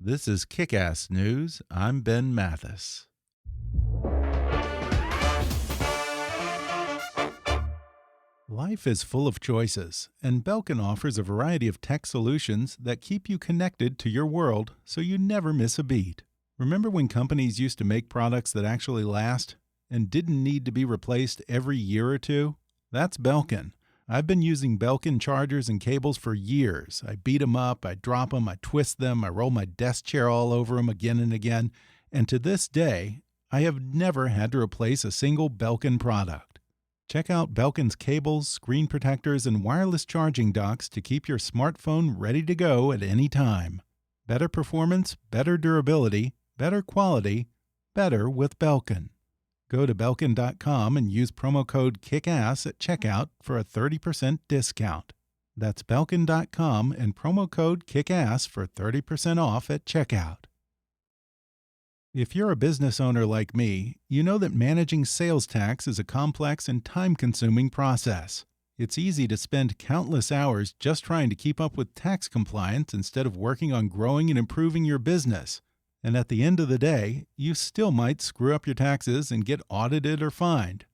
This is Kick-Ass News. I'm Ben Mathis. Life is full of choices, and Belkin offers a variety of tech solutions that keep you connected to your world so you never miss a beat. Remember when companies used to make products that actually last and didn't need to be replaced every year or two? That's Belkin. I've been using Belkin chargers and cables for years. I beat them up, I drop them, I twist them, I roll my desk chair all over them again and again, and to this day, I have never had to replace a single Belkin product. Check out Belkin's cables, screen protectors, and wireless charging docks to keep your smartphone ready to go at any time. Better performance, better durability, better quality, better with Belkin. Go to Belkin.com and use promo code KICKASS at checkout for a 30% discount. That's Belkin.com and promo code KICKASS for 30% off at checkout. If you're a business owner like me, you know that managing sales tax is a complex and time-consuming process. It's easy to spend countless hours just trying to keep up with tax compliance instead of working on growing and improving your business. And at the end of the day, you still might screw up your taxes and get audited or fined.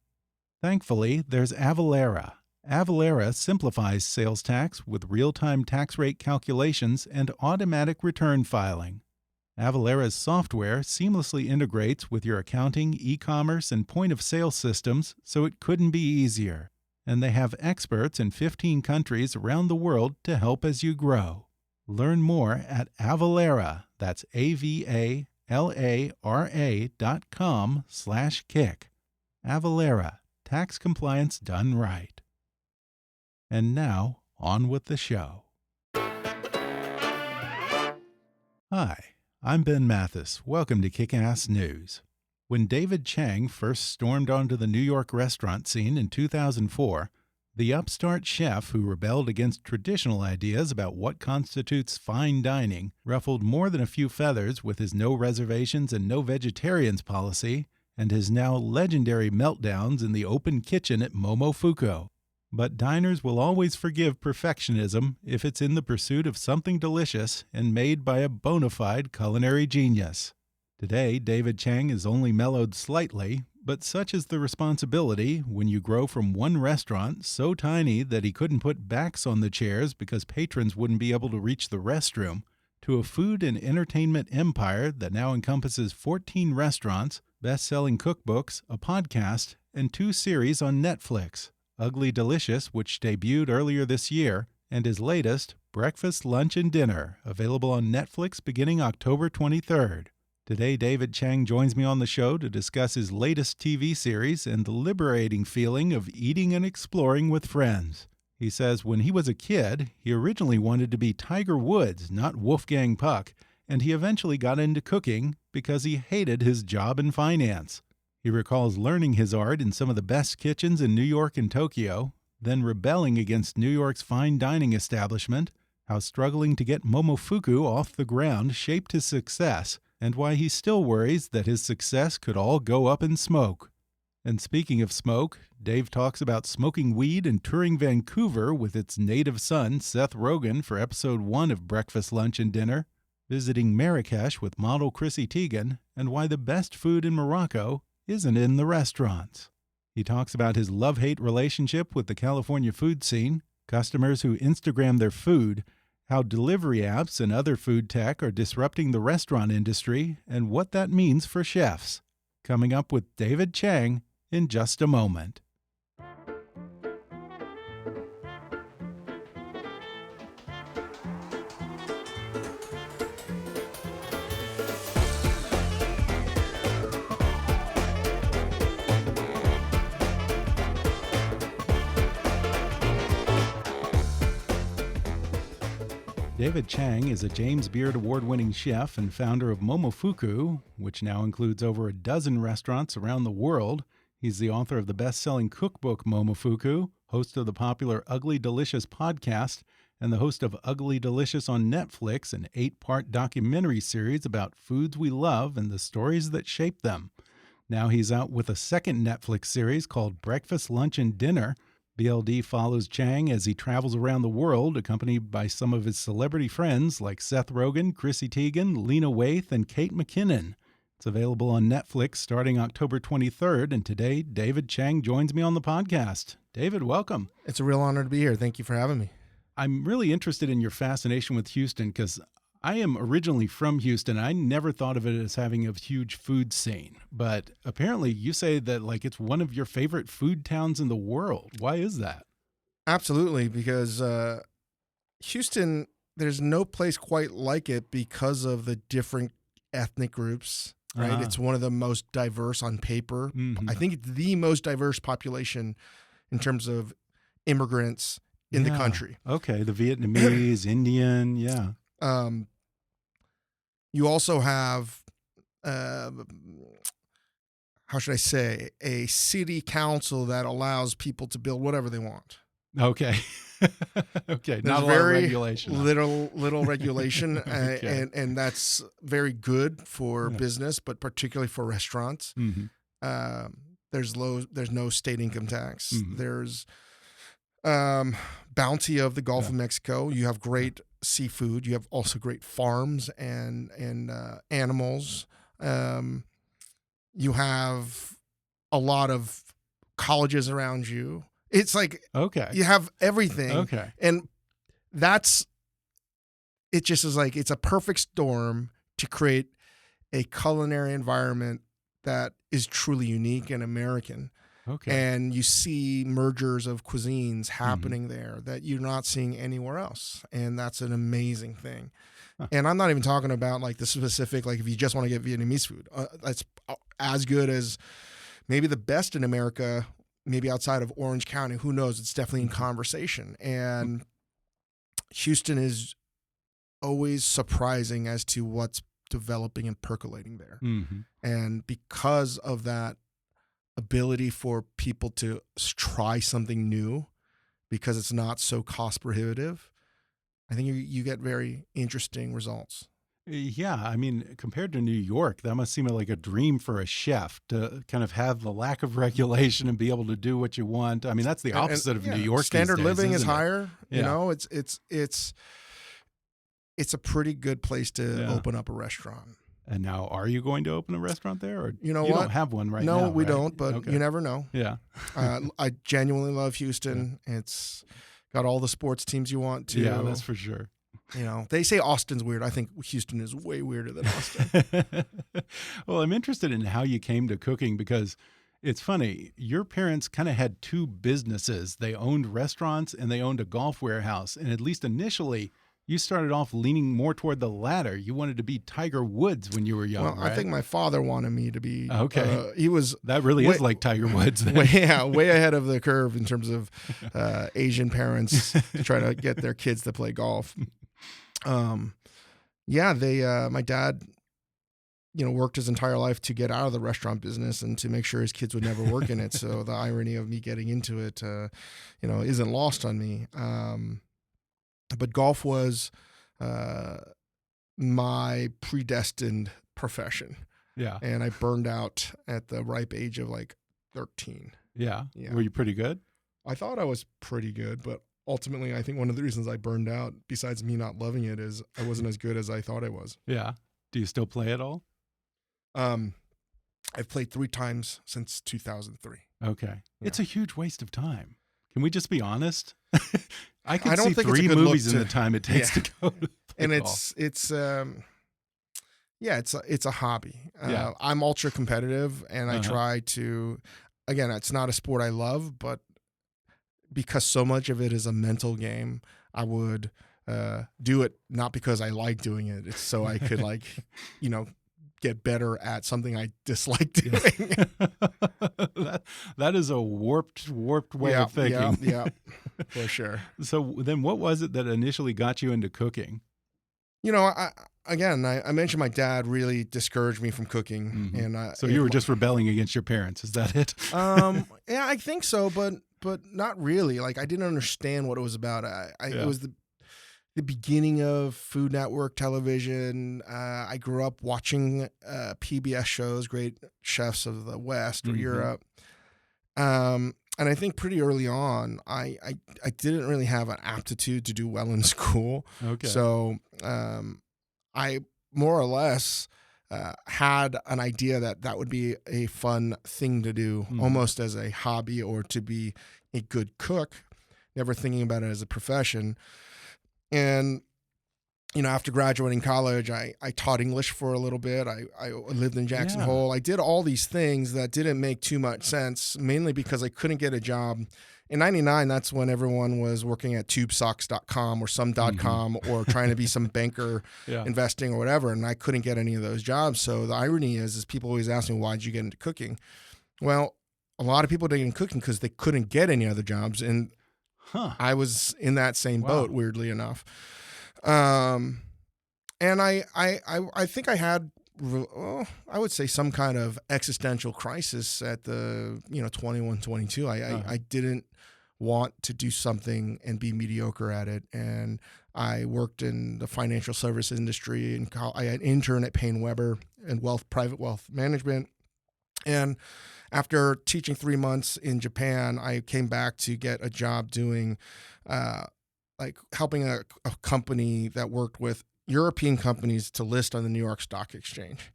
Thankfully, there's Avalara. Avalara simplifies sales tax with real-time tax rate calculations and automatic return filing. Avalara's software seamlessly integrates with your accounting, e-commerce, and point-of-sale systems, so it couldn't be easier. And they have experts in 15 countries around the world to help as you grow. Learn more at Avalara, that's avalara.com/kick. Avalara, tax compliance done right. And now, on with the show. Hi, I'm Ben Mathis. Welcome to Kick-Ass News. When David Chang first stormed onto the New York restaurant scene in 2004, the upstart chef who rebelled against traditional ideas about what constitutes fine dining ruffled more than a few feathers with his no reservations and no vegetarians policy and his now legendary meltdowns in the open kitchen at Momofuku. But diners will always forgive perfectionism if it's in the pursuit of something delicious and made by a bona fide culinary genius. Today, David Chang is only mellowed slightly, but such is the responsibility when you grow from one restaurant so tiny that he couldn't put backs on the chairs because patrons wouldn't be able to reach the restroom, to a food and entertainment empire that now encompasses 14 restaurants, best-selling cookbooks, a podcast, and 2 series on Netflix, Ugly Delicious, which debuted earlier this year, and his latest, Breakfast, Lunch, and Dinner, available on Netflix beginning October 23rd. Today, David Chang joins me on the show to discuss his latest TV series and the liberating feeling of eating and exploring with friends. He says when he was a kid, he originally wanted to be Tiger Woods, not Wolfgang Puck, and he eventually got into cooking because he hated his job in finance. He recalls learning his art in some of the best kitchens in New York and Tokyo, then rebelling against New York's fine dining establishment, how struggling to get Momofuku off the ground shaped his success, and why he still worries that his success could all go up in smoke. And speaking of smoke, Dave talks about smoking weed and touring Vancouver with its native son, Seth Rogen, for episode 1 of Breakfast, Lunch, and Dinner, visiting Marrakesh with model Chrissy Teigen, and why the best food in Morocco isn't in the restaurants. He talks about his love-hate relationship with the California food scene, customers who Instagram their food, how delivery apps and other food tech are disrupting the restaurant industry, and what that means for chefs. Coming up with David Chang in just a moment. David Chang is a James Beard Award-winning chef and founder of Momofuku, which now includes over a dozen restaurants around the world. He's the author of the best-selling cookbook Momofuku, host of the popular Ugly Delicious podcast, and the host of Ugly Delicious on Netflix, an 8-part documentary series about foods we love and the stories that shape them. Now he's out with a second Netflix series called Breakfast, Lunch, and Dinner, BLD follows Chang as he travels around the world, accompanied by some of his celebrity friends like Seth Rogen, Chrissy Teigen, Lena Waithe, and Kate McKinnon. It's available on Netflix starting October 23rd, and today David Chang joins me on the podcast. David, welcome. It's a real honor to be here. Thank you for having me. I'm really interested in your fascination with Houston because I am originally from Houston. I never thought of it as having a huge food scene, but apparently you say that like it's one of your favorite food towns in the world. Why is that? Absolutely, because Houston, there's no place quite like it because of the different ethnic groups, right? It's one of the most diverse on paper. I think it's the most diverse population in terms of immigrants in the country. Okay, the Vietnamese, Indian, yeah. You also have, how should I say, a city council that allows people to build whatever they want. Okay. Okay. There's not a lot of regulation. Little regulation, Okay. and that's very good for business, but particularly for restaurants. There's no state income tax. There's bounty of the Gulf of Mexico. You have great seafood. You have also great farms and animals. You have a lot of colleges around you. It's like you have everything. Okay. And it just is like it's a perfect storm to create a culinary environment that is truly unique and American. Okay. And you see mergers of cuisines happening there that you're not seeing anywhere else. And that's an amazing thing. And I'm not even talking about like the specific, like if you just want to get Vietnamese food, that's as good as maybe the best in America, maybe outside of Orange County. Who knows? It's definitely in conversation. And Houston is always surprising as to what's developing and percolating there. And because of that ability for people to try something new, because it's not so cost prohibitive, I think you get very interesting results. Yeah, I mean, compared to New York, that must seem like a dream for a chef to kind of have the lack of regulation and be able to do what you want. I mean, that's the opposite of New York. Standard these days, living is isn't it? higher. You know, it's a pretty good place to open up a restaurant. And now, are you going to open a restaurant there, or you what? Don't have one right now? No, we right? don't. But you never know. Yeah, I genuinely love Houston. It's got all the sports teams you want to. Yeah, that's for sure. You know, they say Austin's weird. I think Houston is way weirder than Austin. Well, I'm interested in how you came to cooking because it's funny. Your parents kind of had two businesses. They owned restaurants and they owned a golf warehouse. And at least initially, you started off leaning more toward the latter. You wanted to be Tiger Woods when you were young, well, right? I think my father wanted me to be. Okay. He was. That really is like Tiger Woods. Then. Way ahead of the curve in terms of Asian parents to try to get their kids to play golf. My dad, worked his entire life to get out of the restaurant business and to make sure his kids would never work in it. So the irony of me getting into it, isn't lost on me. But golf was my predestined profession. Yeah. And I burned out at the ripe age of like 13. Yeah. Were you pretty good? I thought I was pretty good, but ultimately I think one of the reasons I burned out, besides me not loving it, is I wasn't as good as I thought I was. Yeah. Do you still play at all? I've played 3 times since 2003. Okay. Yeah. It's a huge waste of time. Can we just be honest? I don't see think it's 3 a good movies look in the time it takes to go to play and golf. it's a hobby. Yeah. I'm ultra competitive, and I try to. Again, it's not a sport I love, but because so much of it is a mental game, I would do it not because I like doing it. It's so I could get better at something I dislike doing. that is a warped way of thinking. Yeah, for sure. So then what was it that initially got you into cooking? I mentioned my dad really discouraged me from cooking. And so you were just rebelling against your parents. Is that it? Yeah, I think so, but not really. Like, I didn't understand what it was about. It was the beginning of Food Network television. I grew up watching PBS shows, Great Chefs of the West or Europe. And I think pretty early on, I didn't really have an aptitude to do well in school. Okay. So I more or less had an idea that that would be a fun thing to do, almost as a hobby or to be a good cook, never thinking about it as a profession. And after graduating college, I taught English for a little bit. I lived in Jackson Yeah. Hole. I did all these things that didn't make too much sense, mainly because I couldn't get a job. In 99, that's when everyone was working at tubesocks.com or some.com or trying to be some banker investing or whatever, and I couldn't get any of those jobs. So the irony is people always ask me, why'd you get into cooking? Well, a lot of people didn't get into cooking because they couldn't get any other jobs, and I was in that same boat, weirdly enough. And I think I had, I would say, some kind of existential crisis at the 21, 22. I didn't want to do something and be mediocre at it, and I worked in the financial service industry, and I had an intern at Payne Weber in private wealth management. And after teaching 3 months in Japan, I came back to get a job doing helping a company that worked with European companies to list on the New York Stock Exchange.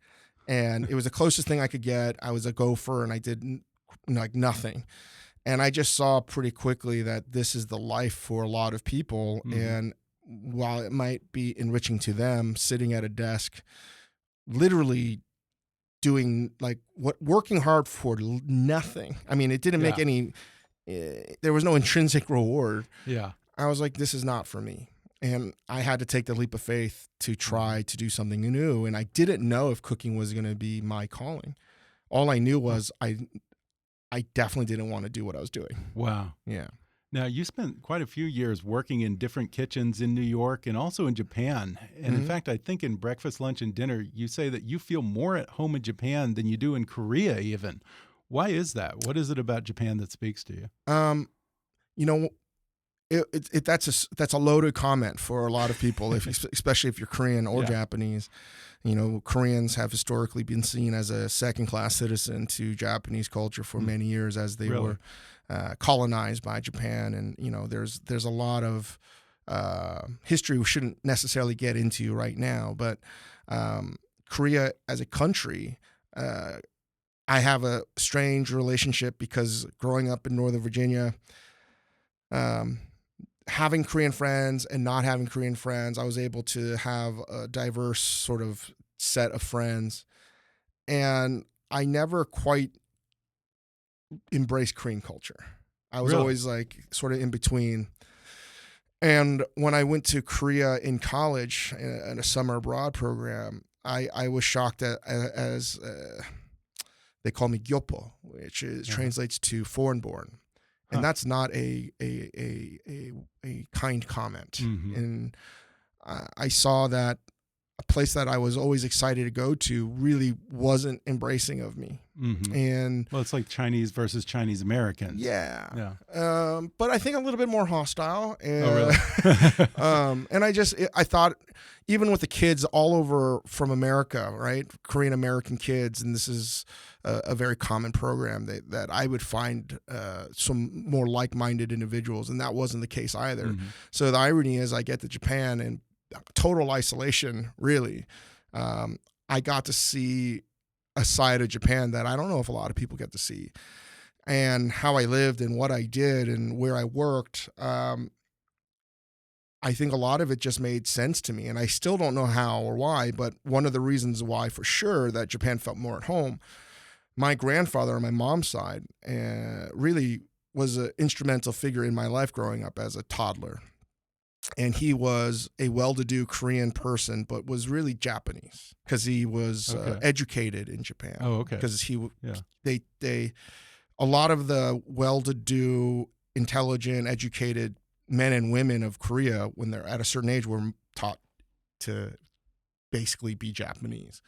And it was the closest thing I could get. I was a gopher and I did nothing. And I just saw pretty quickly that this is the life for a lot of people. And while it might be enriching to them, sitting at a desk, literally doing working hard for nothing. I mean, it didn't make any, there was no intrinsic reward. Yeah. I was like, this is not for me. And I had to take the leap of faith to try to do something new. And I didn't know if cooking was going to be my calling. All I knew was I definitely didn't want to do what I was doing. Wow. Yeah. Now, you spent quite a few years working in different kitchens in New York and also in Japan. And in fact, I think in breakfast, lunch, and dinner, you say that you feel more at home in Japan than you do in Korea even. Why is that? What is it about Japan that speaks to you? That's a loaded comment for a lot of people, especially if you're Korean or Japanese. Koreans have historically been seen as a second-class citizen to Japanese culture for many years as they were colonized by Japan. And there's a lot of history we shouldn't necessarily get into right now. But Korea as a country, I have a strange relationship because growing up in Northern Virginia, having Korean friends and not having Korean friends, I was able to have a diverse sort of set of friends. And I never quite embraced Korean culture. I was always sort of in between. And when I went to Korea in college in a summer abroad program, I was shocked as they call me gyopo, which translates to foreign born. And that's not a kind comment. And I saw that a place that I was always excited to go to really wasn't embracing of me. And it's like Chinese versus Chinese Americans. Yeah. But I think a little bit more hostile. And, really? And I thought, even with the kids all over from America, right? Korean American kids, and this is a very common program that I would find some more like-minded individuals, and that wasn't the case either. So the irony is I get to Japan and total isolation, really. I got to see a side of Japan that I don't know if a lot of people get to see. And how I lived and what I did and where I worked, I think a lot of it just made sense to me. And I still don't know how or why, but one of the reasons why for sure that Japan felt more at home, my grandfather on my mom's side really was an instrumental figure in my life growing up as a toddler. And he was a well-to-do Korean person, but was really Japanese because he was educated in Japan. Oh, okay. Because they a lot of the well-to-do, intelligent, educated men and women of Korea, when they're at a certain age, were taught to basically be Japanese.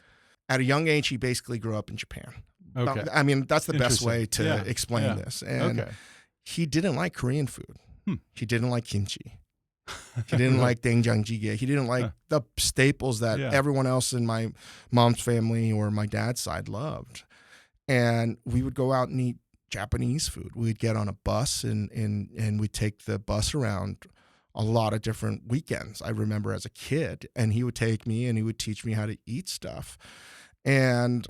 At a young age, he basically grew up in Japan. Okay. I mean, that's the best way to explain this. And he didn't like Korean food. He didn't like kimchi. He didn't like doenjang jjigae. He didn't like the staples that everyone else in my mom's family or my dad's side loved. And we would go out and eat Japanese food. We'd get on a bus and we'd take the bus around a lot of different weekends. I remember as a kid, and he would take me and he would teach me how to eat stuff. And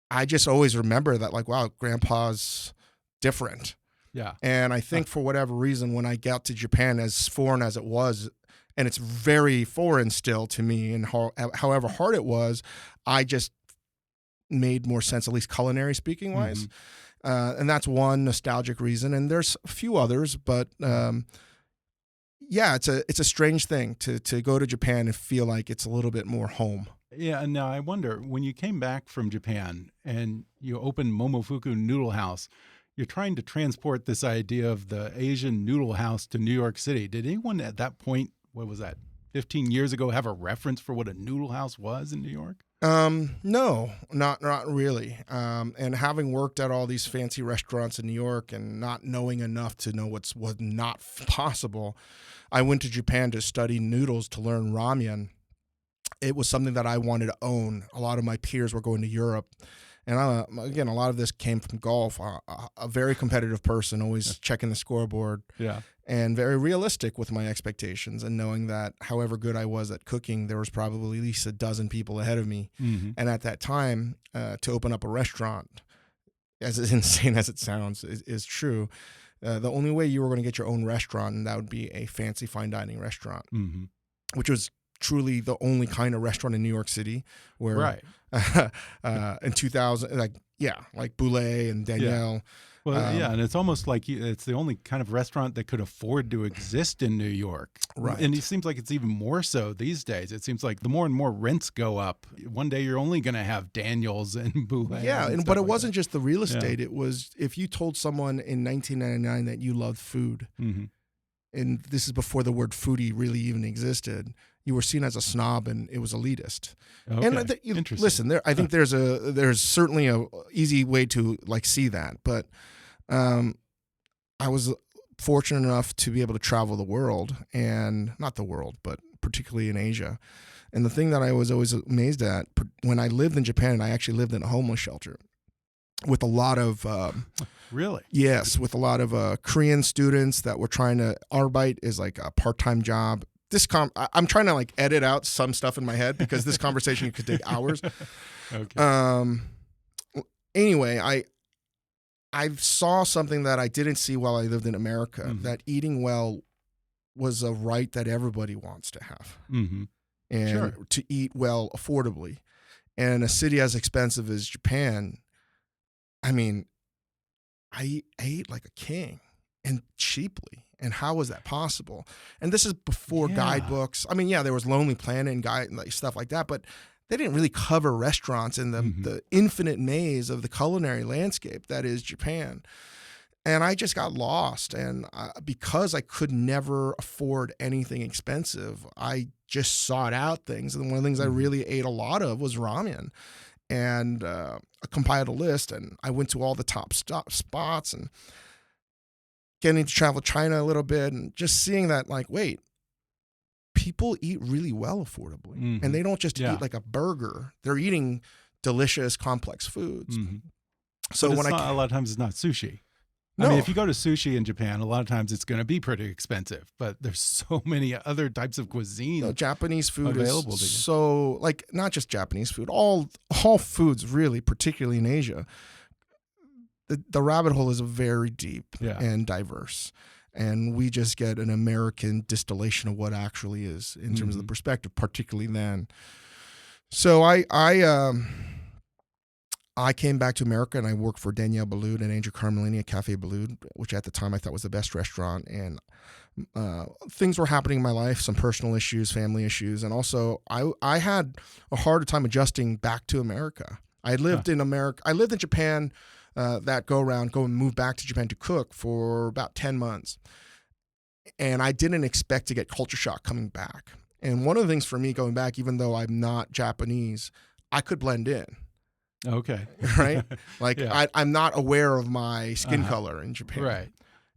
I just always remember that, like, wow, grandpa's different. Yeah. And I think for whatever reason, when I got to Japan, as foreign as it was, and it's very foreign still to me, and however hard it was, I just made more sense, at least culinary speaking wise. And that's one nostalgic reason. And there's a few others, but yeah, it's a strange thing to go to Japan and feel like it's a little bit more home. Yeah, and now I wonder, when you came back from Japan and you opened Momofuku Noodle House, you're trying to transport this idea of the Asian noodle house to New York City. Did anyone at that point, what was that, 15 years ago, have a reference for what a noodle house was in New York? No, not really. And having worked at all these fancy restaurants in New York and not knowing enough to know was not possible, I went to Japan to study noodles, to learn ramen. It was something that I wanted to own. A lot of my peers were going to Europe. And again, a lot of this came from golf. A very competitive person, always checking the scoreboard. Yeah. And very realistic with my expectations, and knowing that however good I was at cooking, there was probably at least a dozen people ahead of me. And at that time, to open up a restaurant, as insane as it sounds, is true. The only way you were going to get your own restaurant, and that would be a fancy fine dining restaurant, which was truly the only kind of restaurant in New York City where, right. In 2000, like Boulay and Danielle. Yeah. Well, yeah, and it's almost like it's the only kind of restaurant that could afford to exist in New York. Right. And it seems like it's even more so these days. It seems like the more and more rents go up, one day you're only going to have Daniels and Boulay. Yeah, but it wasn't just the real estate. Yeah. It was, if you told someone in 1999 that you loved food, and this is before the word foodie really even existed, you were seen as a snob, and it was elitist. Okay. And Interesting. Listen, I think there's certainly a easy way to like see that, but I was fortunate enough to be able to travel the world, and not the world, but particularly in Asia. And the thing that I was always amazed at, when I lived in Japan, I actually lived in a homeless shelter with a lot of really? Yes, with a lot of Korean students that were trying to, arbeit is like a part-time job. I'm trying to like edit out some stuff in my head because this conversation could take hours. Okay. Anyway, I saw something that I didn't see while I lived in America, that eating well was a right that everybody wants to have. And to eat well affordably. And a city as expensive as Japan, I mean, I ate like a king, and cheaply. And how was that possible? And this is before guidebooks. I mean, yeah, there was Lonely Planet and guide and like stuff like that, but they didn't really cover restaurants in the infinite maze of the culinary landscape that is Japan. And I just got lost. And because I could never afford anything expensive, I just sought out things. And one of the things I really ate a lot of was ramen. And I compiled a list, and I went to all the top spots, and getting to travel China a little bit, and just seeing that, like, wait, people eat really well affordably. And they don't just eat like a burger. They're eating delicious, complex foods. So but when a lot of times it's not sushi. No. I mean, if you go to sushi in Japan, a lot of times it's going to be pretty expensive, but there's so many other types of cuisine. Japanese food available is to you. so, like, not just Japanese food, all foods really, particularly in Asia. The rabbit hole is very deep and diverse. And we just get an American distillation of what actually is in terms of the perspective, particularly then. So I came back to America, and I worked for Danielle Boulud and Angel Carmelini at Cafe Boulud, which at the time I thought was the best restaurant. And things were happening in my life, some personal issues, family issues. And also I had a harder time adjusting back to America. I lived in America. I lived in Japan, go and move back to Japan to cook for about 10 months. And I didn't expect to get culture shock coming back. And one of the things for me going back, even though I'm not Japanese, I could blend in. Okay. Right? Like I'm not aware of my skin color in Japan. Right.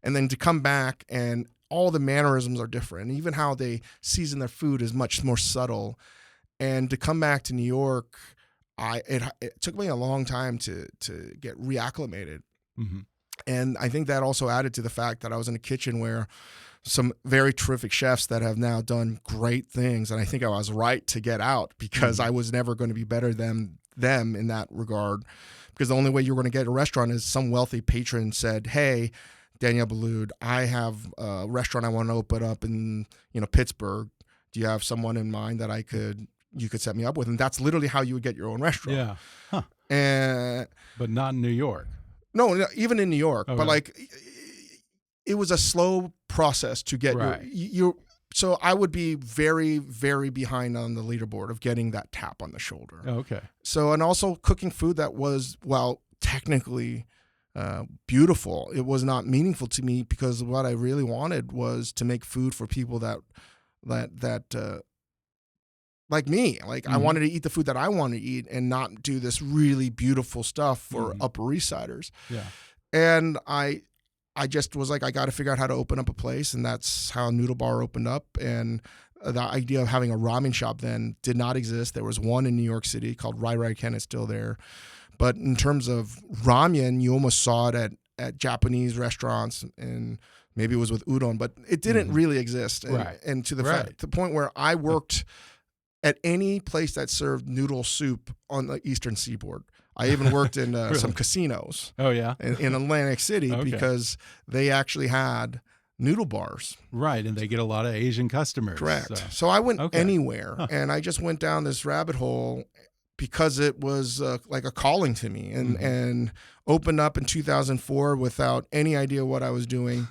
And then to come back, and all the mannerisms are different. And even how they season their food is much more subtle. And to come back to New York, it took me a long time to get reacclimated. Hmm. And I think that also added to the fact that I was in a kitchen where some very terrific chefs that have now done great things. And I think I was right to get out because I was never going to be better than them in that regard. Because the only way you're going to get a restaurant is some wealthy patron said, hey, Daniel Boulud, I have a restaurant I want to open up in, Pittsburgh. Do you have someone in mind that you could set me up with? And that's literally how you would get your own restaurant. Yeah. Huh. And But not in New York. no, even in New York. Okay. But like, it was a slow process to get your. So I would be very, very behind on the leaderboard of getting that tap on the shoulder. Okay. So, and also cooking food that was, well, technically beautiful. It was not meaningful to me because what I really wanted was to make food for people that like me. Like I wanted to eat the food that I wanted to eat and not do this really beautiful stuff for Upper East Siders. Yeah. And I just was like, I got to figure out how to open up a place. And that's how Noodle Bar opened up. And the idea of having a ramen shop then did not exist. There was one in New York City called Rai Rai Ken. It's still there. But in terms of ramen, you almost saw it at Japanese restaurants, and maybe it was with udon, but it didn't really exist. And, and to the point where I worked at any place that served noodle soup on the Eastern Seaboard. I even worked in some casinos. Oh, yeah? In Atlantic City because they actually had noodle bars. Right, and they get a lot of Asian customers. Correct. So I went anywhere, and I just went down this rabbit hole because it was like a calling to me, and opened up in 2004 without any idea what I was doing.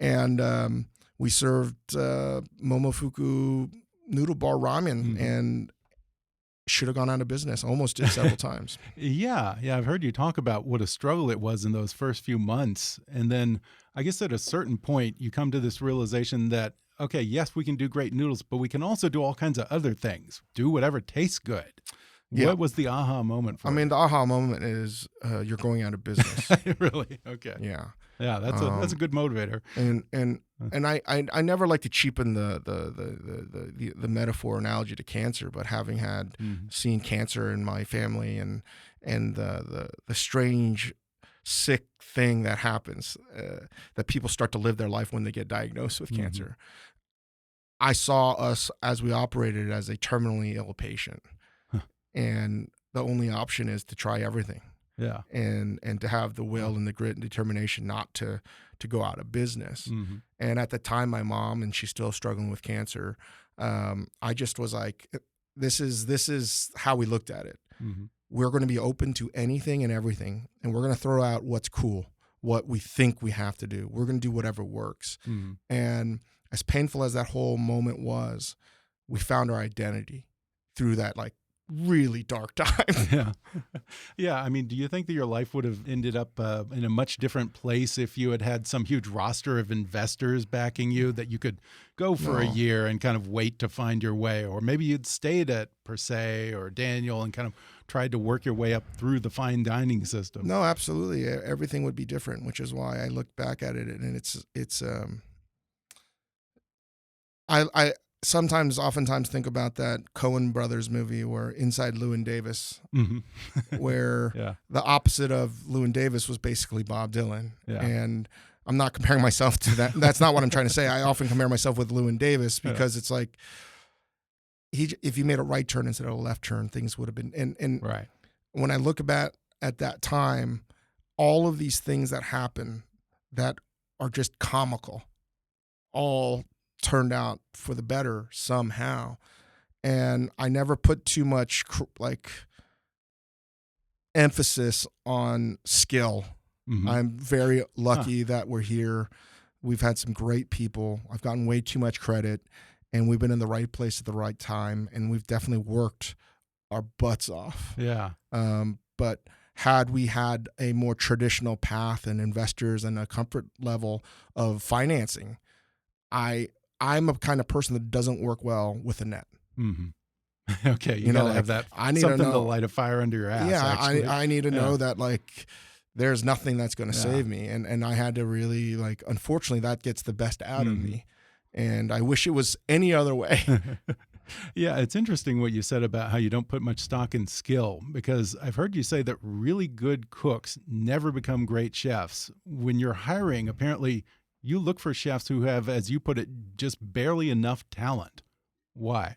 And we served Momofuku noodle bar ramen, and should have gone out of business. Almost did several times. Yeah. I've heard you talk about what a struggle it was in those first few months. And then I guess at a certain point, you come to this realization that, okay, yes, we can do great noodles, but we can also do all kinds of other things. Do whatever tastes good. Yeah. What was the aha moment for you? The aha moment is you're going out of business. Really? Okay. Yeah. Yeah, that's a good motivator. And I never like to cheapen the metaphor analogy to cancer, but having had seen cancer in my family and the strange sick thing that happens that people start to live their life when they get diagnosed with cancer, I saw us as we operated as a terminally ill patient, and the only option is to try everything. Yeah. And to have the will and the grit and determination not to go out of business. And at the time, my mom, and she's still struggling with cancer, I just was like, this is how we looked at it. We're going to be open to anything and everything, and we're going to throw out what's cool, what we think we have to do. We're going to do whatever works. And as painful as that whole moment was, we found our identity through that, like, really dark time. Yeah. I mean, do you think that your life would have ended up in a much different place if you had some huge roster of investors backing you that you could go for a year and kind of wait to find your way? Or maybe you'd stayed at Per Se or Daniel and kind of tried to work your way up through the fine dining system? No, absolutely. Everything would be different, which is why I look back at it, and it's I oftentimes think about that Coen Brothers movie where Inside Llewyn Davis, where the opposite of Llewyn Davis was basically Bob Dylan. And I'm not comparing myself to that. That's not what I'm trying to say. I often compare myself with Llewyn Davis because it's like, if you made a right turn instead of a left turn, things would have been. And when I look back at that time, all of these things that happen that are just comical, all turned out for the better somehow. And I never put too much emphasis on skill. I'm very lucky that we're here. We've had some great people. I've gotten way too much credit, and we've been in the right place at the right time, and we've definitely worked our butts off. But had we had a more traditional path and investors and a comfort level of financing, I'm a kind of person that doesn't work well with a net. Okay, you gotta have that. I need something to light a fire under your ass. Yeah, actually. I need to know that, like, there's nothing that's going to save me, and I had to really, like, unfortunately, that gets the best out of me, and I wish it was any other way. Yeah, it's interesting what you said about how you don't put much stock in skill, because I've heard you say that really good cooks never become great chefs. When you're hiring, apparently you look for chefs who have, as you put it, just barely enough talent. Why?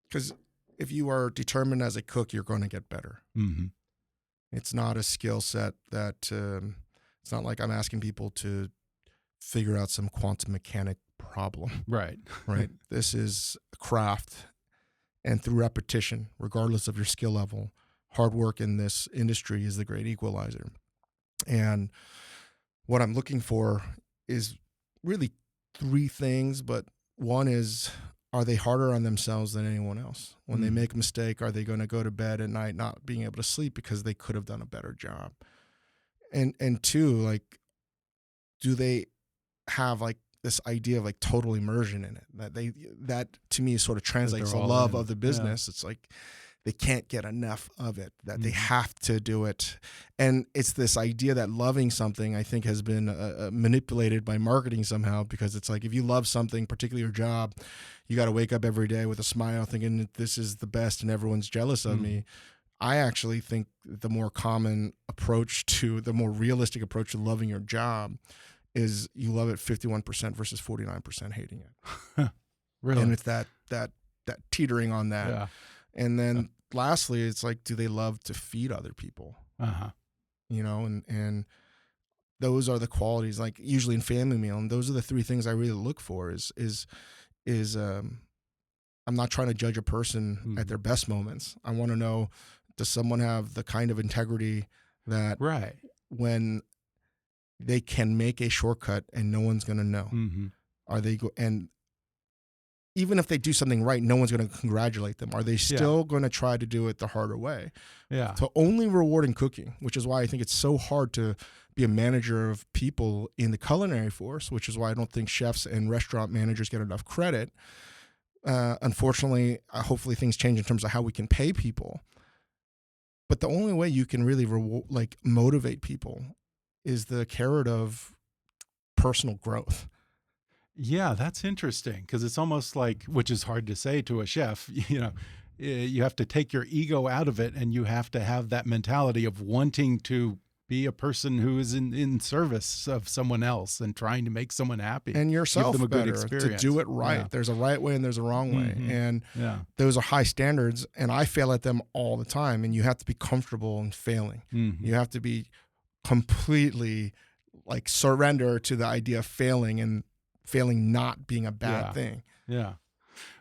Because if you are determined as a cook, you're going to get better. Hmm. It's not a skill set that it's not like I'm asking people to figure out some quantum mechanic problem, Right. right? This is a craft, and through repetition, regardless of your skill level, hard work in this industry is the great equalizer. And what I'm looking for is really three things, but one is, are they harder on themselves than anyone else? When they make a mistake, are they going to go to bed at night not being able to sleep because they could have done a better job? And two, like, do they have like this idea of like total immersion in it? That to me sort of translates the love of the business. Yeah. It's like they can't get enough of it, that they have to do it. And it's this idea that loving something, I think, has been manipulated by marketing somehow, because it's like, if you love something, particularly your job, you got to wake up every day with a smile thinking that this is the best and everyone's jealous of me. I actually think the more common approach to, the more realistic approach to loving your job is you love it 51% versus 49% hating it. Really? And it's that teetering on that. Yeah. And then lastly, it's like, do they love to feed other people? You know, and those are the qualities, like usually in family meal. And those are the three things I really look for is I'm not trying to judge a person at their best moments. I want to know, does someone have the kind of integrity that when they can make a shortcut and no one's going to know? Are they and even if they do something right, no one's going to congratulate them. Are they still going to try to do it the harder way? Yeah. So only rewarding cooking, which is why I think it's so hard to be a manager of people in the culinary force, which is why I don't think chefs and restaurant managers get enough credit. Unfortunately, hopefully things change in terms of how we can pay people. But the only way you can really motivate people is the carrot of personal growth. Yeah, that's interesting, because it's almost like, which is hard to say to a chef, you know, you have to take your ego out of it, and you have to have that mentality of wanting to be a person who is in service of someone else and trying to make someone happy. And yourself give them a good experience. To do it right. Yeah. There's a right way and there's a wrong way. And those are high standards, and I fail at them all the time. And you have to be comfortable in failing. You have to be completely like surrender to the idea of failing, and failing not being a bad thing. Yeah.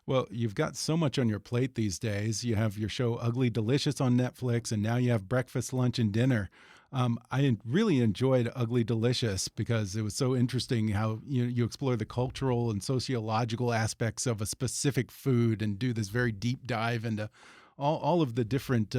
Well, you've got so much on your plate these days. You have your show Ugly Delicious on Netflix, and now you have Breakfast, Lunch, and Dinner. I really enjoyed Ugly Delicious because it was so interesting how you explore the cultural and sociological aspects of a specific food and do this very deep dive into all of the different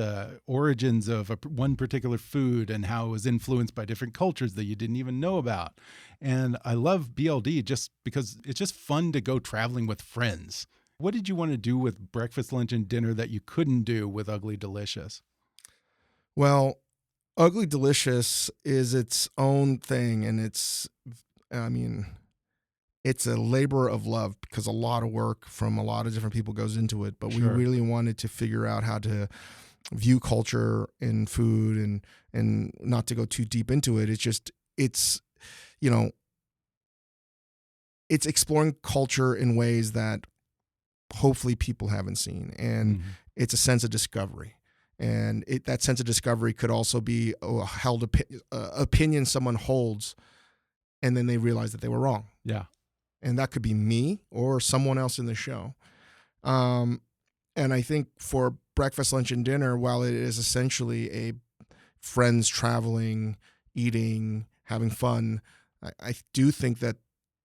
origins of one particular food and how it was influenced by different cultures that you didn't even know about. And I love BLD just because it's just fun to go traveling with friends. What did you want to do with Breakfast, Lunch, and Dinner that you couldn't do with Ugly Delicious? Well, Ugly Delicious is its own thing, and it's a labor of love because a lot of work from a lot of different people goes into it. But we really wanted to figure out how to view culture in food, and not to go too deep into it. It's exploring culture in ways that hopefully people haven't seen, and it's a sense of discovery. And that sense of discovery could also be a held opinion someone holds, and then they realize that they were wrong. Yeah. And that could be me or someone else in the show. And I think for Breakfast, Lunch, and Dinner, while it is essentially a friends traveling, eating, having fun, I do think that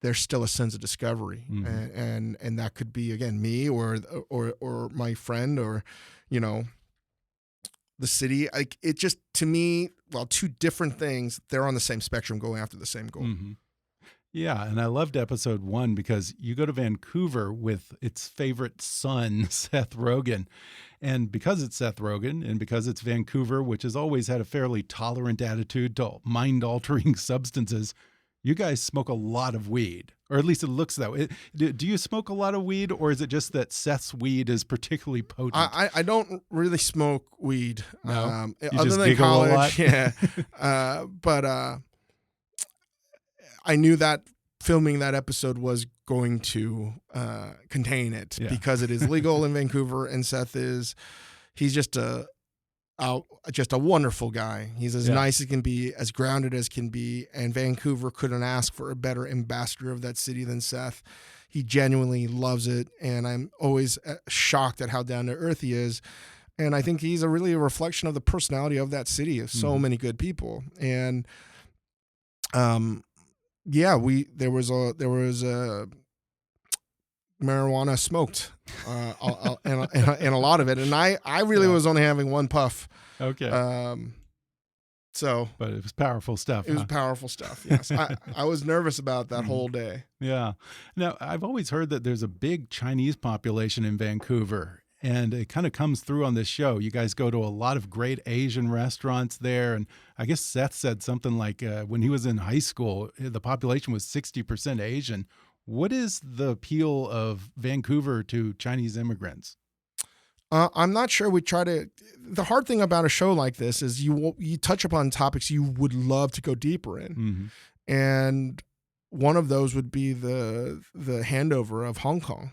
there's still a sense of discovery. And that could be, again, me or my friend, or, the city. Like, it just, to me, well, two different things, they're on the same spectrum going after the same goal. Yeah, and I loved episode 1 because you go to Vancouver with its favorite son, Seth Rogen. And because it's Seth Rogen, and because it's Vancouver, which has always had a fairly tolerant attitude to mind-altering substances, You guys smoke a lot of weed, or at least it looks that way. Do you smoke a lot of weed, or is it just that Seth's weed is particularly potent? I don't really smoke weed. No, you Other just than giggle a lot. college, yeah. But I knew that filming that episode was going to contain it because it is legal in Vancouver, and Seth he's just a wonderful guy. He's as nice as can be, as grounded as can be, and Vancouver couldn't ask for a better ambassador of that city than Seth. He genuinely loves it, and I'm always shocked at how down to earth he is. And I think he's really a reflection of the personality of that city, of so many good people. And there was a marijuana smoked, and a lot of it, and I really was only having one puff. Okay. But it was powerful stuff. It was powerful stuff. Yes, I was nervous about that whole day. Yeah. Now I've always heard that there's a big Chinese population in Vancouver, and it kind of comes through on this show. You guys go to a lot of great Asian restaurants there, and I guess Seth said something like when he was in high school, the population was 60% Asian. What is the appeal of Vancouver to Chinese immigrants? I'm not sure. The hard thing about a show like this is you touch upon topics you would love to go deeper in, and one of those would be the handover of Hong Kong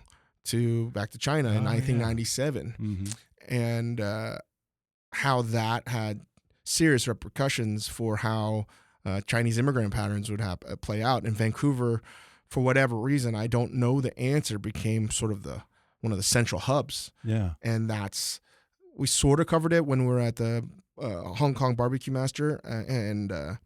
back to China in 1997, and how that had serious repercussions for how Chinese immigrant patterns would play out in Vancouver. For whatever reason, I don't know the answer, became sort of one of the central hubs. Yeah. And we sort of covered it when we were at the Hong Kong Barbecue Master. I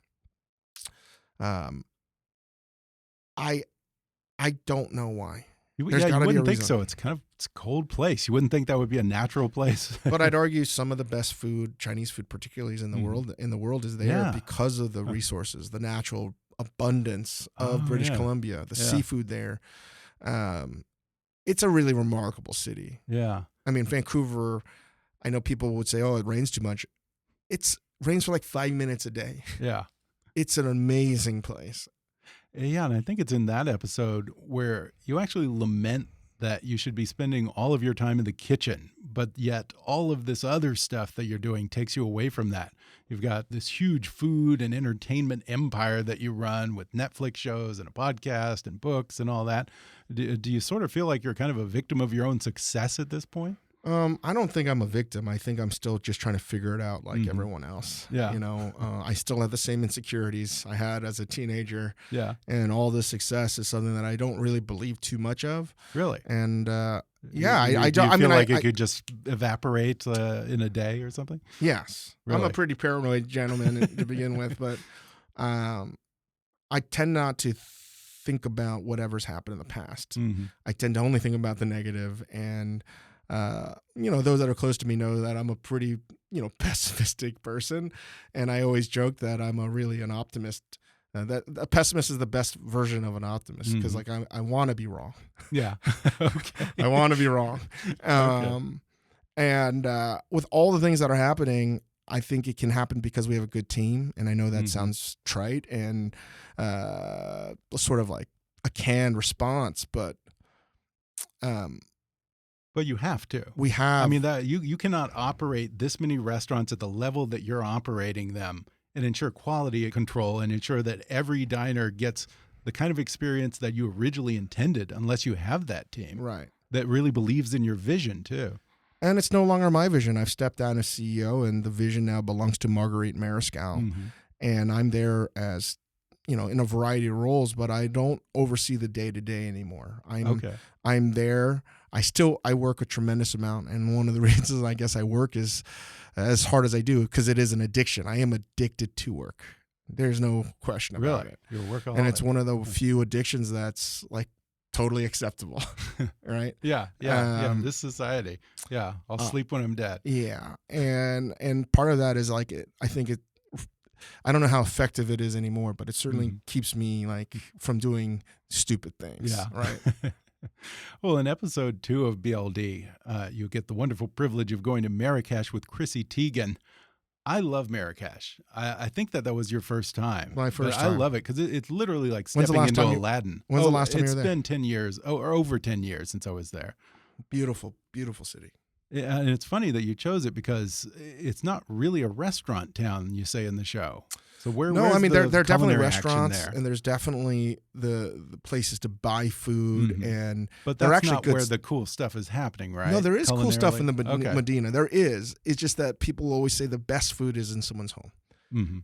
don't know why. You wouldn't think so. It's a cold place. You wouldn't think that would be a natural place. But I'd argue some of the best food, Chinese food particularly, is in the world is there because of the resources, the natural abundance of British Columbia, the seafood there. It's a really remarkable city. Yeah. I mean, Vancouver, I know people would say, oh, it rains too much. It rains for like 5 minutes a day. Yeah. It's an amazing place. Yeah, and I think it's in that episode where you actually lament that you should be spending all of your time in the kitchen, but yet all of this other stuff that you're doing takes you away from that. You've got this huge food and entertainment empire that you run with Netflix shows and a podcast and books and all that. Do you sort of feel like you're kind of a victim of your own success at this point? I don't think I'm a victim. I think I'm still just trying to figure it out like everyone else. Yeah. I still have the same insecurities I had as a teenager. Yeah. And all this success is something that I don't really believe too much of. Really? And I don't. I feel like it could just evaporate in a day or something. Yes. Really? I'm a pretty paranoid gentleman to begin with, but I tend not to think about whatever's happened in the past. I tend to only think about the negative, and those that are close to me know that I'm a pretty, pessimistic person. And I always joke that I'm really an optimist. That a pessimist is the best version of an optimist because, I want to be wrong. Yeah. Okay. I want to be wrong. And with all the things that are happening, I think it can happen because we have a good team. And I know that sounds trite and sort of like a canned response, but you have to. We have. I mean, that you cannot operate this many restaurants at the level that you're operating them and ensure quality control and ensure that every diner gets the kind of experience that you originally intended unless you have that team. Right. That really believes in your vision too. And it's no longer my vision. I've stepped down as CEO, and the vision now belongs to Marguerite Mariscal. And I'm there as, in a variety of roles, but I don't oversee the day-to-day anymore. I'm there. I work a tremendous amount, and one of the reasons I guess I work is as hard as I do because it is an addiction. I am addicted to work. There's no question about it. You're a workaholic. And it's one of the few addictions that's like totally acceptable, right? Yeah. In this society, I'll sleep when I'm dead. Yeah, and part of that is I don't know how effective it is anymore, but it certainly keeps me from doing stupid things. Yeah. Right. Well, in episode 2 of BLD, you get the wonderful privilege of going to Marrakesh with Chrissy Teigen. I love Marrakesh. I think that was your first time. My first but time. I love it because it's literally like When's the stepping last into time you- Aladdin. When's the last time you were It's there? been 10 years, or over 10 years since I was there. Beautiful, beautiful city. Yeah, and it's funny that you chose it because it's not really a restaurant town, you say in the show. So No, where's I mean the there are definitely culinary action restaurants, there? and there's definitely the places to buy food, and But they're that's actually not good where the cool stuff is happening, right? No, there is cool stuff in the Okay. Medina. There is. It's just that people always say the best food is in someone's home.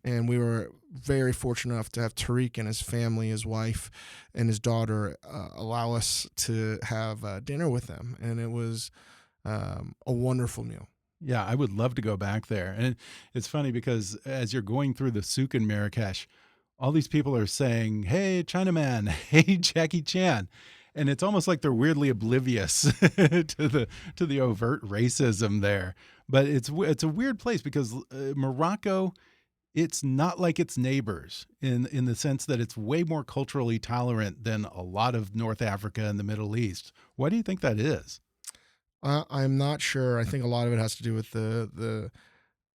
And we were very fortunate enough to have Tariq and his family, his wife, and his daughter allow us to have dinner with them, and it was a wonderful meal. Yeah, I would love to go back there. And it's funny because as you're going through the souk in Marrakesh, all these people are saying, "Hey, Chinaman, hey, Jackie Chan." And it's almost like they're weirdly oblivious to the overt racism there. But it's a weird place because Morocco, it's not like its neighbors in the sense that it's way more culturally tolerant than a lot of North Africa and the Middle East. Why do you think that is? I'm not sure. I think a lot of it has to do with the.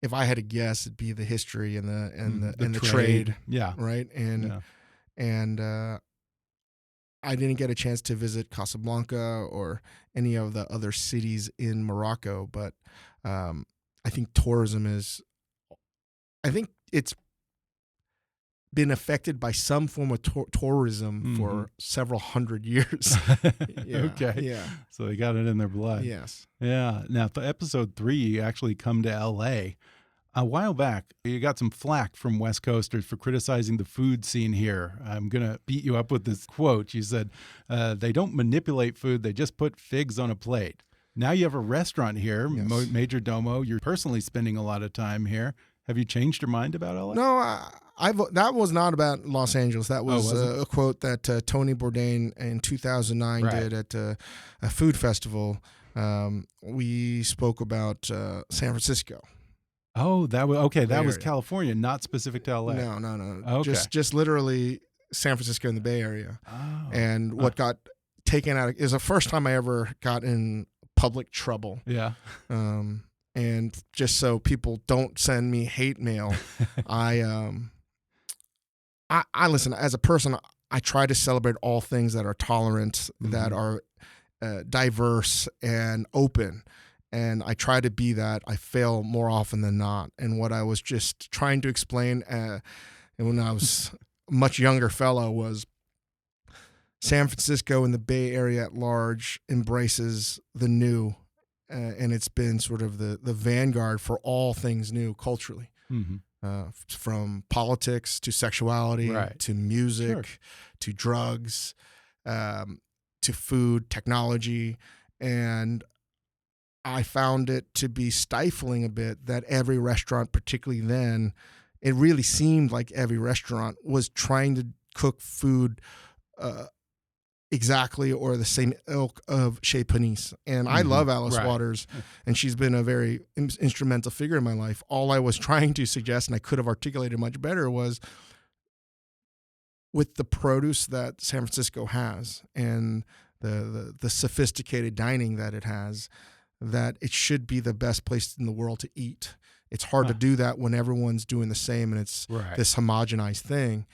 If I had to guess, it'd be the history and the trade. Yeah, Right. And I didn't get a chance to visit Casablanca or any of the other cities in Morocco, but I think tourism is. I think it's been affected by some form of tourism for several hundred years. Okay. Yeah. So they got it in their blood. Yes. Yeah. Now, for episode 3, you actually come to L.A. A while back, you got some flack from West Coasters for criticizing the food scene here. I'm going to beat you up with this quote. You said, they don't manipulate food, they just put figs on a plate. Now you have a restaurant here, Yes. Major Domo. You're personally spending a lot of time here. Have you changed your mind about LA? No, that was not about Los Angeles. That was, a quote that Tony Bourdain in 2009 did at a food festival. We spoke about San Francisco. Oh, that was okay. That Bay was Area. California, not specific to LA. No. Okay. Just literally San Francisco and the Bay Area. Oh. And what got taken out is the first time I ever got in public trouble. Yeah. And just so people don't send me hate mail, I listen, as a person, I try to celebrate all things that are tolerant, that are diverse and open. And I try to be that. I fail more often than not. And what I was just trying to explain when I was a much younger fellow was San Francisco and the Bay Area at large embraces the new. And it's been sort of the vanguard for all things new culturally, from politics to sexuality, to music, to drugs, to food, technology. And I found it to be stifling a bit that every restaurant, particularly then, it really seemed like every restaurant was trying to cook food exactly or the same ilk of Chez Panisse. And I love Alice Waters, and she's been a very instrumental figure in my life. All I was trying to suggest, and I could have articulated much better, was with the produce that San Francisco has and the sophisticated dining that it has, that it should be the best place in the world to eat. It's hard to do that when everyone's doing the same and it's this homogenized thing.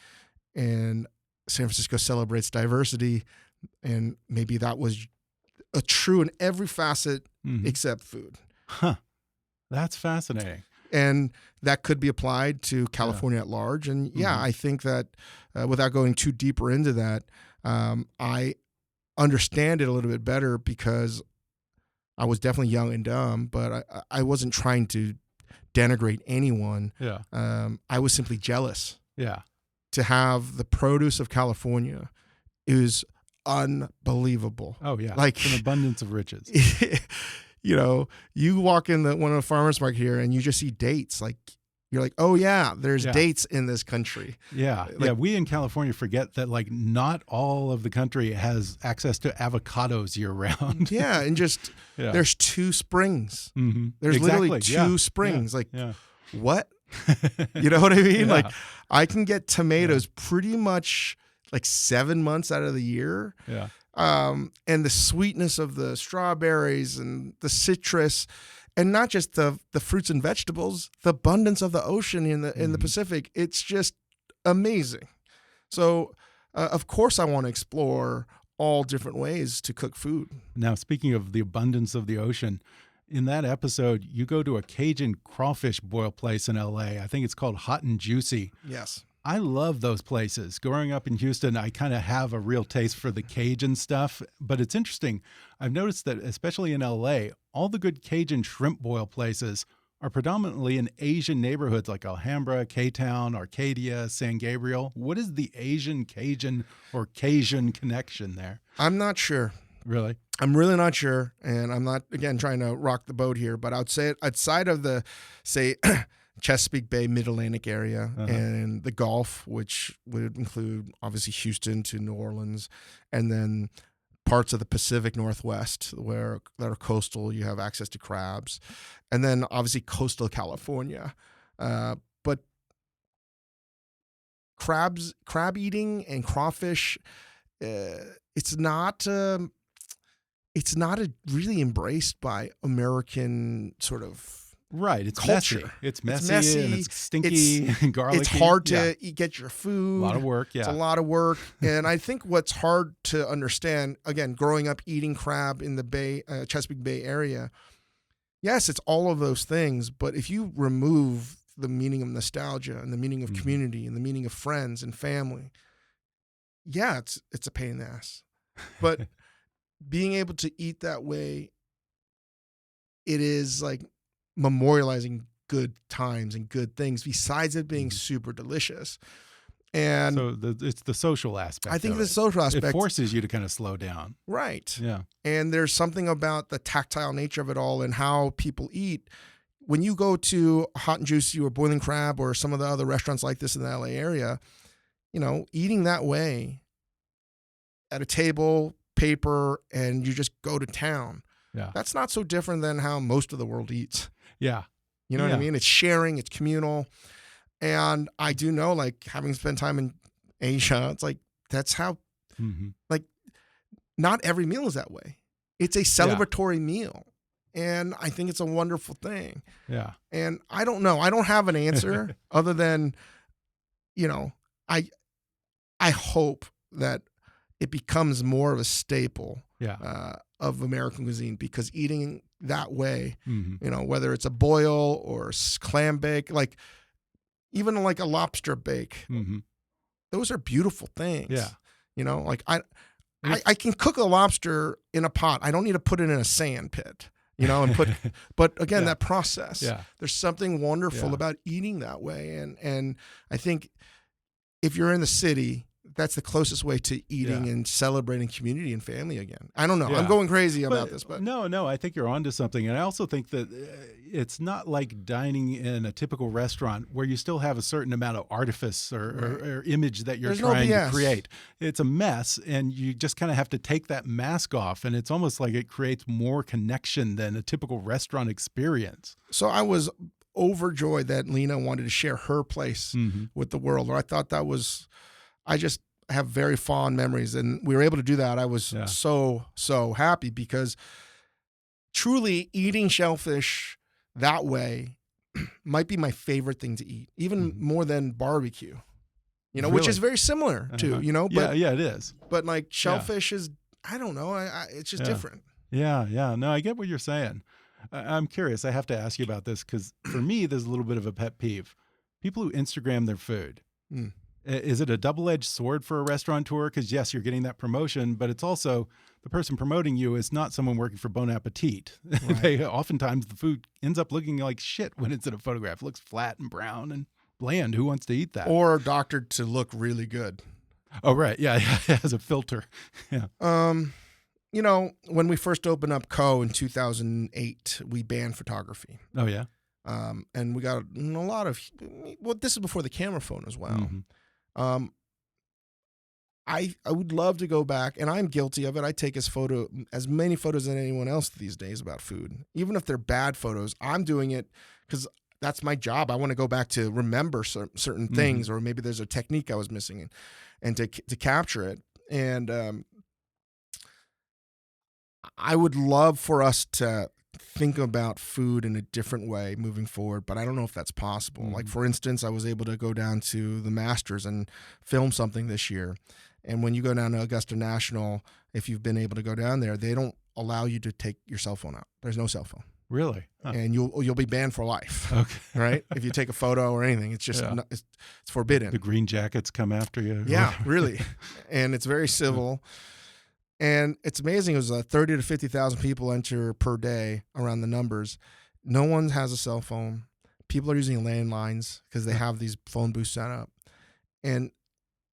And San Francisco celebrates diversity, and maybe that was true in every facet except food. Huh. That's fascinating. And that could be applied to California at large. And I think that without going too deeper into that, I understand it a little bit better because I was definitely young and dumb, but I wasn't trying to denigrate anyone. Yeah. I was simply jealous. Yeah. To have the produce of California is unbelievable. Oh yeah, like it's an abundance of riches. You know, you walk in one of the farmers market here and you just see dates. Like you're like, oh yeah, there's dates in this country. Yeah, we in California forget that like not all of the country has access to avocados year round. Yeah, and just there's 2 springs. There's literally 2 springs. What? You know what I mean? Like I can get tomatoes pretty much like 7 months out of the year. Yeah. And the sweetness of the strawberries and the citrus, and not just the fruits and vegetables, the abundance of the ocean in the Pacific. It's just amazing. So, of course, I want to explore all different ways to cook food. Now, speaking of the abundance of the ocean, in that episode, you go to a Cajun crawfish boil place in LA. I think it's called Hot and Juicy. Yes. I love those places. Growing up in Houston, I kind of have a real taste for the Cajun stuff. But it's interesting. I've noticed that, especially in LA, all the good Cajun shrimp boil places are predominantly in Asian neighborhoods like Alhambra, K-Town, Arcadia, San Gabriel. What is the Asian Cajun or Cajun connection there? I'm not sure. Really? I'm really not sure. And I'm not, again, trying to rock the boat here. But I would say outside of the, say, Chesapeake Bay, Mid-Atlantic area, and the Gulf, which would include, obviously, Houston to New Orleans, and then parts of the Pacific Northwest that are coastal, you have access to crabs, and then obviously coastal California. But crab eating and crawfish, it's not really embraced by American sort of right. It's culture. messy. It's messy and it's stinky and garlicky. It's hard to get your food. A lot of work, yeah. It's a lot of work. And I think what's hard to understand, again, growing up eating crab in the Chesapeake Bay area, yes, it's all of those things. But if you remove the meaning of nostalgia and the meaning of community and the meaning of friends and family, yeah, it's a pain in the ass. But being able to eat that way, it is like memorializing good times and good things besides it being super delicious. And so it's the social aspect. I think the social aspect, it forces you to kind of slow down. Right. Yeah. And there's something about the tactile nature of it all and how people eat. When you go to Hot and Juicy or Boiling Crab or some of the other restaurants like this in the LA area, eating that way at a table, paper, and you just go to town. Yeah. That's not so different than how most of the world eats. Yeah. You know what I mean? It's sharing, it's communal. And I do know, like, having spent time in Asia, it's like, that's how, like, not every meal is that way. It's a celebratory meal. And I think it's a wonderful thing. Yeah. And I don't know. I don't have an answer other than, I hope that it becomes more of a staple of American cuisine, because eating that way, whether it's a boil or clam bake, like even like a lobster bake, those are beautiful things. Yeah. Like I can cook a lobster in a pot. I don't need to put it in a sand pit, and but again, that process, there's something wonderful about eating that way. And I think if you're in the city, that's the closest way to eating and celebrating community and family again. I don't know. I'm going crazy about this, but no, I think you're onto something. And I also think that it's not like dining in a typical restaurant where you still have a certain amount of artifice or image that you're trying to create. It's a mess, and you just kind of have to take that mask off. And it's almost like it creates more connection than a typical restaurant experience. So I was overjoyed that Lena wanted to share her place with the world. Or I thought that was, I just have very fond memories, and we were able to do that. I was so happy, because truly eating shellfish that way might be my favorite thing to eat, even more than barbecue, which is very similar to, but yeah, it is. But like shellfish is, I don't know. It's just different. Yeah. No, I get what you're saying. I'm curious. I have to ask you about this, because for me, there's a little bit of a pet peeve. People who Instagram their food. Is it a double-edged sword for a restaurateur? Because yes, you're getting that promotion, but it's also the person promoting you is not someone working for Bon Appetit. Right. Oftentimes the food ends up looking like shit when it's in a photograph. It looks flat and brown and bland. Who wants to eat that? Or doctored to look really good. Oh, right. Yeah. It has a filter. Yeah. When we first opened up Co. in 2008, we banned photography. Oh, yeah. And we got a lot of, this is before the camera phone as well. I would love to go back, and I'm guilty of it. I take as many photos as anyone else these days about food. Even if they're bad photos, I'm doing it because that's my job. I want to go back to remember certain things, or maybe there's a technique I was missing, and to capture it. And I would love for us to think about food in a different way moving forward, but I don't know if that's possible. Like, for instance, I was able to go down to the Masters and film something this year. And when you go down to Augusta National, if you've been able to go down there, they don't allow you to take your cell phone out. There's no cell phone. Really? Huh. And you'll be banned for life. Okay. Right? If you take a photo or anything, it's just it's forbidden. The green jackets come after you. Yeah, really. And it's very civil. And it's amazing. It was 30 to 50,000 people enter per day around the numbers. No one has a cell phone. People are using landlines because they have these phone booths set up. And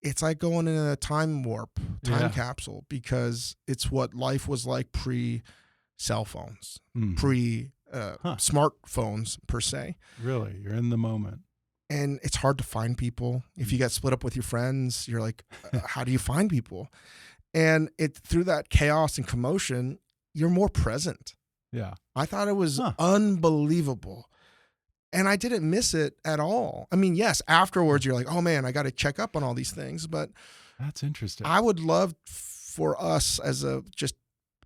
it's like going in a time warp, time capsule, because it's what life was like pre-cell phones, pre-smartphones per se. Really? You're in the moment. And it's hard to find people. If you get split up with your friends, you're like, how do you find people? And through that chaos and commotion, you're more present. Yeah. I thought it was unbelievable. And I didn't miss it at all. I mean, yes, afterwards you're like, oh man, I got to check up on all these things. But that's interesting. I would love for us as a just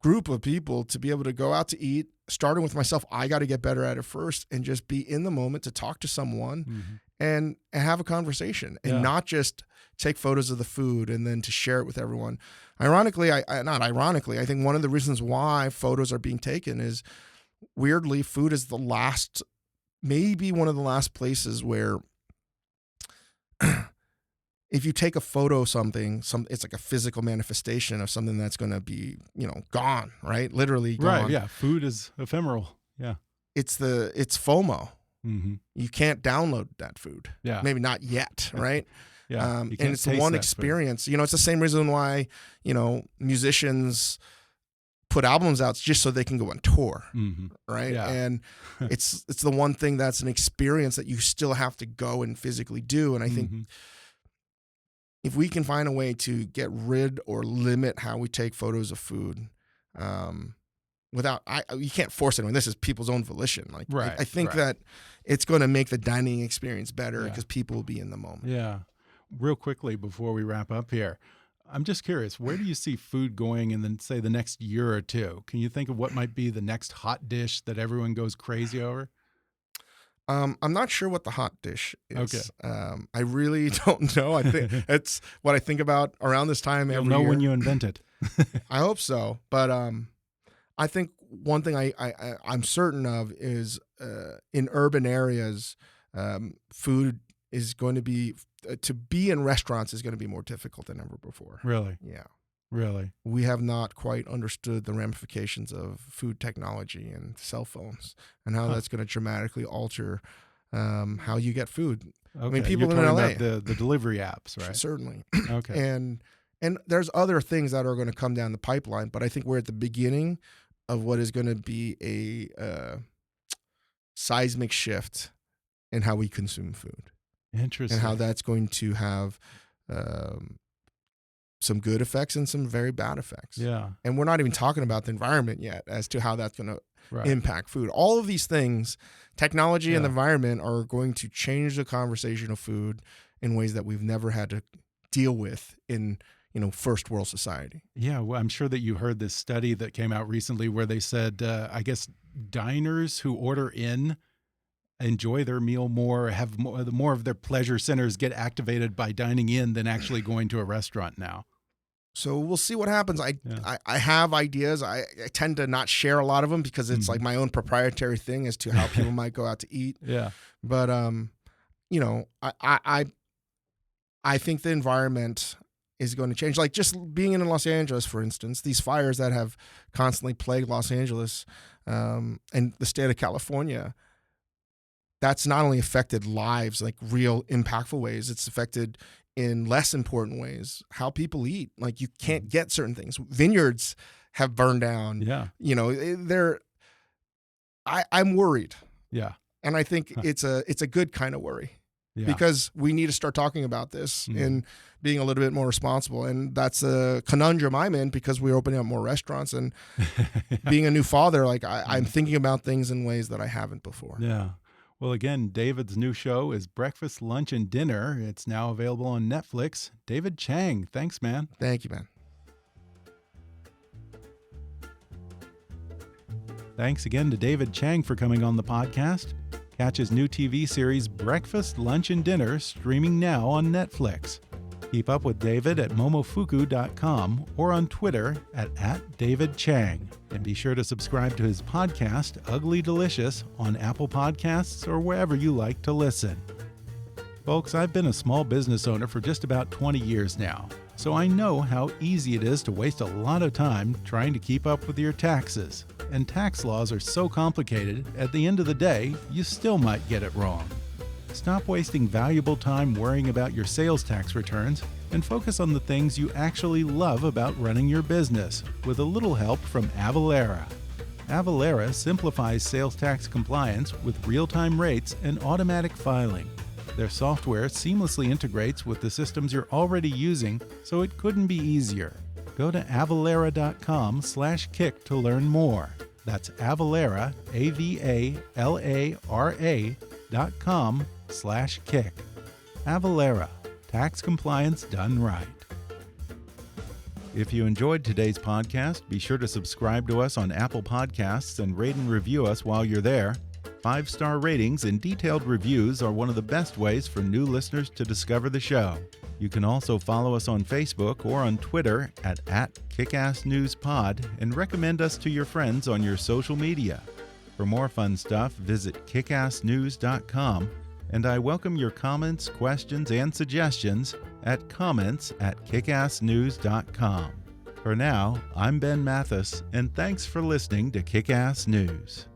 group of people to be able to go out to eat, starting with myself. I got to get better at it first and just be in the moment to talk to someone and have a conversation and not just take photos of the food and then to share it with everyone. Ironically, not ironically, I think one of the reasons why photos are being taken is, weirdly, food is maybe one of the last places where if you take a photo of something, it's like a physical manifestation of something that's going to be, gone, right? Literally gone. Right, yeah. Food is ephemeral. Yeah. It's FOMO. You can't download that food. Yeah. Maybe not yet, right? Yeah. And it's one experience. Food. It's the same reason why, musicians put albums out just so they can go on tour, right? Yeah. And it's the one thing that's an experience that you still have to go and physically do. And I think if we can find a way to get rid or limit how we take photos of food, you can't force anyone. This is people's own volition. Like, right, I think that it's going to make the dining experience better because people will be in the moment. Yeah. Real quickly before we wrap up here, I'm just curious, where do you see food going in the next year or two? Can you think of what might be the next hot dish that everyone goes crazy over? I'm not sure what the hot dish is. Okay. I really don't know. I think it's what I think about around this time every year. You'll know when you invent it. I hope so. But I think one thing I'm certain of is in urban areas, food is going to be in restaurants is going to be more difficult than ever before. Really? Yeah. Really? We have not quite understood the ramifications of food technology and cell phones and how that's going to dramatically alter how you get food. Okay. I mean, people You're in LA, about the delivery apps, right? Certainly. Okay. And there's other things that are going to come down the pipeline, but I think we're at the beginning of what is going to be a seismic shift in how we consume food. Interesting. And how that's going to have some good effects and some very bad effects. Yeah. And we're not even talking about the environment yet as to how that's going to impact food. All of these things, technology and the environment, are going to change the conversation of food in ways that we've never had to deal with in first world society. Yeah, well, I'm sure that you heard this study that came out recently where they said, I guess diners who order in enjoy their meal more, have more of their pleasure centers get activated by dining in than actually going to a restaurant now. So we'll see what happens. I have ideas. I tend to not share a lot of them because it's like my own proprietary thing as to how people might go out to eat. Yeah. But I think the environment is going to change. Like just being in Los Angeles, for instance, these fires that have constantly plagued Los Angeles and the state of California, that's not only affected lives, like real impactful ways, it's affected in less important ways how people eat. Like you can't get certain things. Vineyards have burned down. Yeah. I'm worried. Yeah. And I think it's a good kind of worry. Yeah. Because we need to start talking about this and being a little bit more responsible. And that's a conundrum I'm in because we're opening up more restaurants and being a new father, like I'm thinking about things in ways that I haven't before. Yeah. Well, again, David's new show is Breakfast, Lunch, and Dinner. It's now available on Netflix. David Chang, thanks, man. Thank you, man. Thanks again to David Chang for coming on the podcast. Catch his new TV series Breakfast, Lunch, and Dinner streaming now on Netflix. Keep up with David at momofuku.com or on Twitter at @DavidChang. And be sure to subscribe to his podcast, Ugly Delicious, on Apple Podcasts or wherever you like to listen. Folks, I've been a small business owner for just about 20 years now, so I know how easy it is to waste a lot of time trying to keep up with your taxes. And tax laws are so complicated, at the end of the day, you still might get it wrong. Stop wasting valuable time worrying about your sales tax returns and focus on the things you actually love about running your business with a little help from Avalara. Avalara simplifies sales tax compliance with real-time rates and automatic filing. Their software seamlessly integrates with the systems you're already using, so it couldn't be easier. Go to avalara.com/kick to learn more. That's Avalara, AVALARA.com/kick. Avalara, tax compliance done right. If you enjoyed today's podcast, be sure to subscribe to us on Apple Podcasts and rate and review us while you're there. 5-star ratings and detailed reviews are one of the best ways for new listeners to discover the show. You can also follow us on Facebook or on Twitter at @KickassNewsPod and recommend us to your friends on your social media. For more fun stuff, visit kickassnews.com, and I welcome your comments, questions, and suggestions at comments@kickassnews.com. For now, I'm Ben Mathis, and thanks for listening to Kick-Ass News.